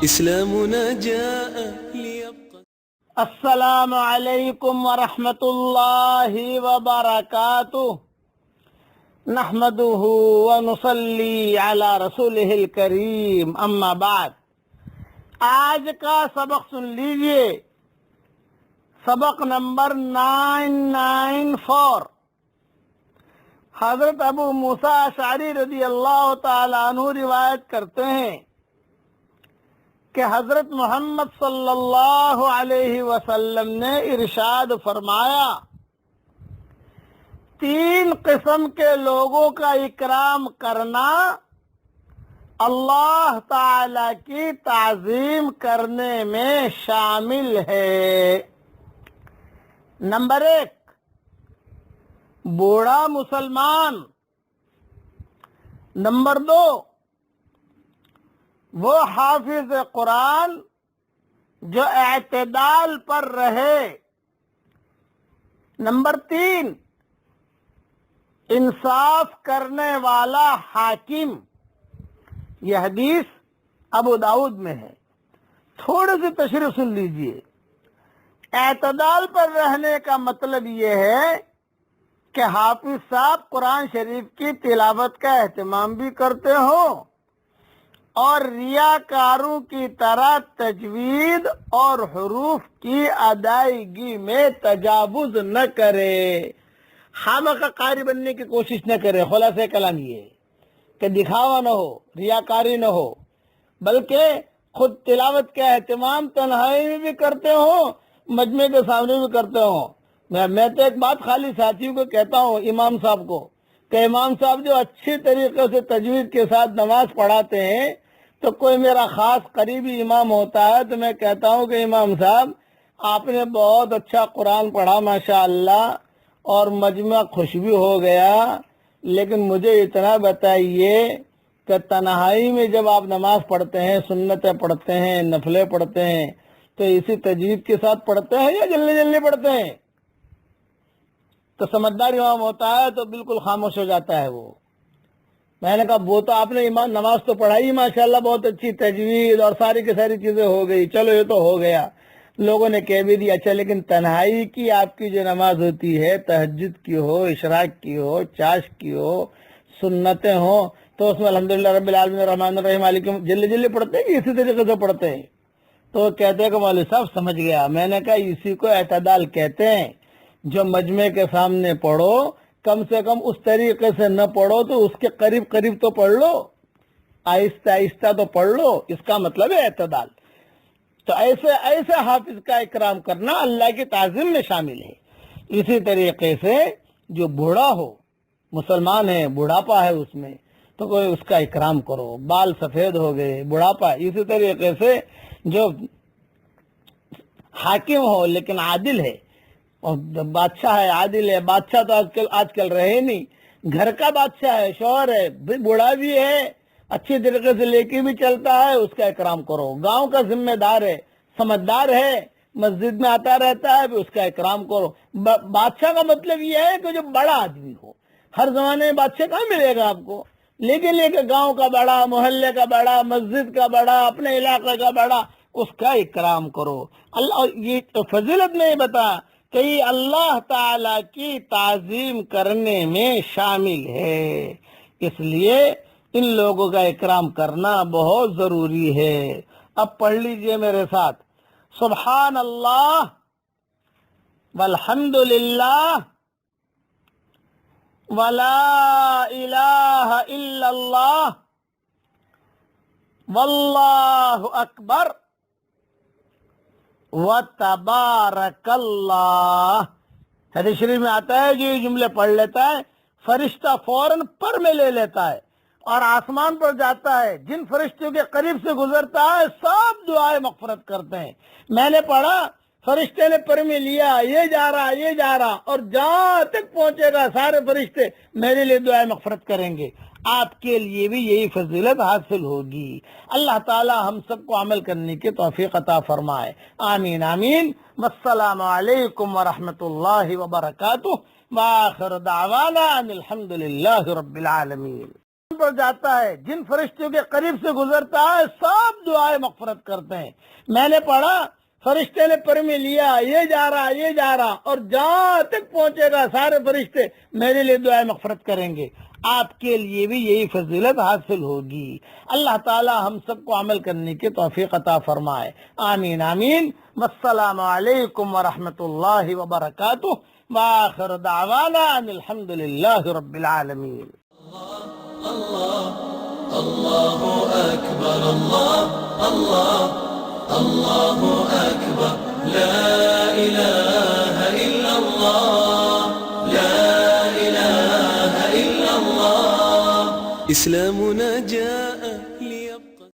إسلامنا جاء ليبقى. السلام علیکم ورحمۃ اللہ وبرکاتہ، نحمده ونصلی علی رسولہ الکریم، اما بعد۔ آج کا سبق سن لیجئے، سبق نمبر 994۔ حضرت ابو موسیٰ اشعری رضی اللہ تعالیٰ عنہ روایت کرتے ہیں کہ حضرت محمد صلی اللہ علیہ وسلم نے ارشاد فرمایا، 3 قسم کے لوگوں کا اکرام کرنا اللہ تعالی کی تعظیم کرنے میں شامل ہے۔ نمبر 1، بوڑھا مسلمان۔ نمبر 2، وہ حافظ قرآن جو اعتدال پر رہے۔ نمبر 3، انصاف کرنے والا حاکم۔ یہ حدیث ابو داؤد میں ہے۔ تھوڑی سی تشریح سن لیجئے۔ اعتدال پر رہنے کا مطلب یہ ہے کہ حافظ صاحب قرآن شریف کی تلاوت کا اہتمام بھی کرتے ہوں اور ریاکاروں کی طرح تجوید اور حروف کی ادائیگی میں تجاوز نہ کرے، خامخواہ قاری بننے کی کوشش نہ کرے۔ خلاصہ کلام یہ ہے کہ دکھاوا نہ ہو، ریاکاری نہ ہو، بلکہ خود تلاوت کا اہتمام تنہائی میں بھی کرتے ہوں، مجمع کے سامنے بھی کرتے ہوں۔ میں تو ایک بات خالی ساتھیوں کو کہتا ہوں، امام صاحب کو، کہ امام صاحب جو اچھی طریقے سے تجوید کے ساتھ نماز پڑھاتے ہیں، تو کوئی میرا خاص قریبی امام ہوتا ہے تو میں کہتا ہوں کہ امام صاحب آپ نے بہت اچھا قرآن پڑھا ماشاءاللہ، اور مجمع خوش بھی ہو گیا، لیکن مجھے اتنا بتائیے کہ تنہائی میں جب آپ نماز پڑھتے ہیں، سنتیں پڑھتے ہیں، نفلیں پڑھتے ہیں، تو اسی تجوید کے ساتھ پڑھتے ہیں یا جلدی جلدی پڑھتے ہیں؟ تو سمجھدار امام ہوتا ہے تو بالکل خاموش ہو جاتا ہے وہ۔ میں نے کہا وہ تو آپ نے ایمان نماز تو پڑھائی ماشاءاللہ، بہت اچھی تجوید اور ساری کی ساری چیزیں ہو گئی، چلو یہ تو ہو گیا، لوگوں نے کہہ بھی دیا، اچھا لیکن تنہائی کی آپ کی جو نماز ہوتی ہے، تہجد کی ہو، اشراق کی ہو، چاش کی ہو، سنتیں ہوں، تو اس میں الحمدللہ رب العالمین الرحمن الرحیم مالک یوم، جلدی جلدی پڑھتے ہیں کہ اسی طریقے سے پڑھتے ہیں؟ تو کہتے ہیں کہ مولوی صاحب سمجھ گیا۔ میں نے کہا اسی کو اعتدال کہتے ہیں۔ جو مجمع کے سامنے پڑھو، کم سے کم اس طریقے سے نہ پڑھو تو اس کے قریب قریب تو پڑھ لو، آہستہ آہستہ تو پڑھ لو، اس کا مطلب ہے اعتدال۔ تو ایسے حافظ کا اکرام کرنا اللہ کی تعظیم میں شامل ہے۔ اسی طریقے سے جو بوڑھا ہو، مسلمان ہے، بوڑھاپا ہے اس میں، تو کوئی اس کا اکرام کرو، بال سفید ہو گئے، بوڑھاپا۔ اسی طریقے سے جو حاکم ہو لیکن عادل ہے، اور بادشاہ ہے، عادل ہے، بادشاہ تو آج کل رہے نہیں، گھر کا بادشاہ ہے، شوہر ہے، بوڑھا بھی ہے، اچھی طریقے سے لے کے بھی چلتا ہے، اس کا اکرام کرو۔ گاؤں کا ذمہ دار ہے، سمجھدار ہے، مسجد میں آتا رہتا ہے، بھی اس کا اکرام کرو۔ بادشاہ کا مطلب یہ ہے کہ جو بڑا آدمی ہو۔ ہر زمانے میں بادشاہ کہاں ملے گا آپ کو، لیکن گاؤں کا بڑا، محلے کا بڑا، مسجد کا بڑا، اپنے علاقے کا بڑا، اس کا اکرام کرو۔ اللہ یہ فضیلت میں بتا کہ یہ اللہ تعالی کی تعظیم کرنے میں شامل ہے، اس لیے ان لوگوں کا اکرام کرنا بہت ضروری ہے۔ اب پڑھ لیجئے میرے ساتھ، سبحان اللہ والحمد للہ ولا الہ الا اللہ واللہ اکبر وتبارک اللہ۔ حدیث شریف میں آتا ہے جو یہ جملے پڑھ لیتا ہے، فرشتہ فوراً پر میں لے لیتا ہے اور آسمان پر جاتا ہے، جن فرشتوں کے قریب سے گزرتا ہے سب دعائیں مغفرت کرتے ہیں۔ میں نے پڑھا فرشتے نے پر میں لیا، یہ جا رہا اور جہاں تک پہنچے گا سارے فرشتے میرے لیے دعائے مغفرت کریں گے، آپ کے لیے بھی یہی فضیلت حاصل ہوگی۔ اللہ تعالی ہم سب کو عمل کرنے کی توفیق عطا فرمائے، آمین آمین۔ والسلام علیکم ورحمۃ اللہ وبرکاتہ، وآخر دعوانا ان الحمد للہ رب العالمین۔ پر جاتا ہے، جن فرشتوں کے قریب سے گزرتا ہے سب دعائیں مغفرت کرتے ہیں۔ میں نے پڑھا، فرشتے نے پر میں لیا، یہ جا رہا اور جہاں تک پہنچے گا سارے فرشتے میرے لیے دعائیں مغفرت کریں گے، آپ کے لیے بھی یہی فضیلت حاصل ہوگی۔ اللہ تعالی ہم سب کو عمل کرنے کی توفیق عطا فرمائے، آمین آمین۔ والسلام علیکم ورحمۃ اللہ وبرکاتہ، وآخر دعوانا ان الحمد للہ رب العالمین۔ الله أكبر الله أكبر لا إله إلا الله لا إله إلا الله إسلامنا جاء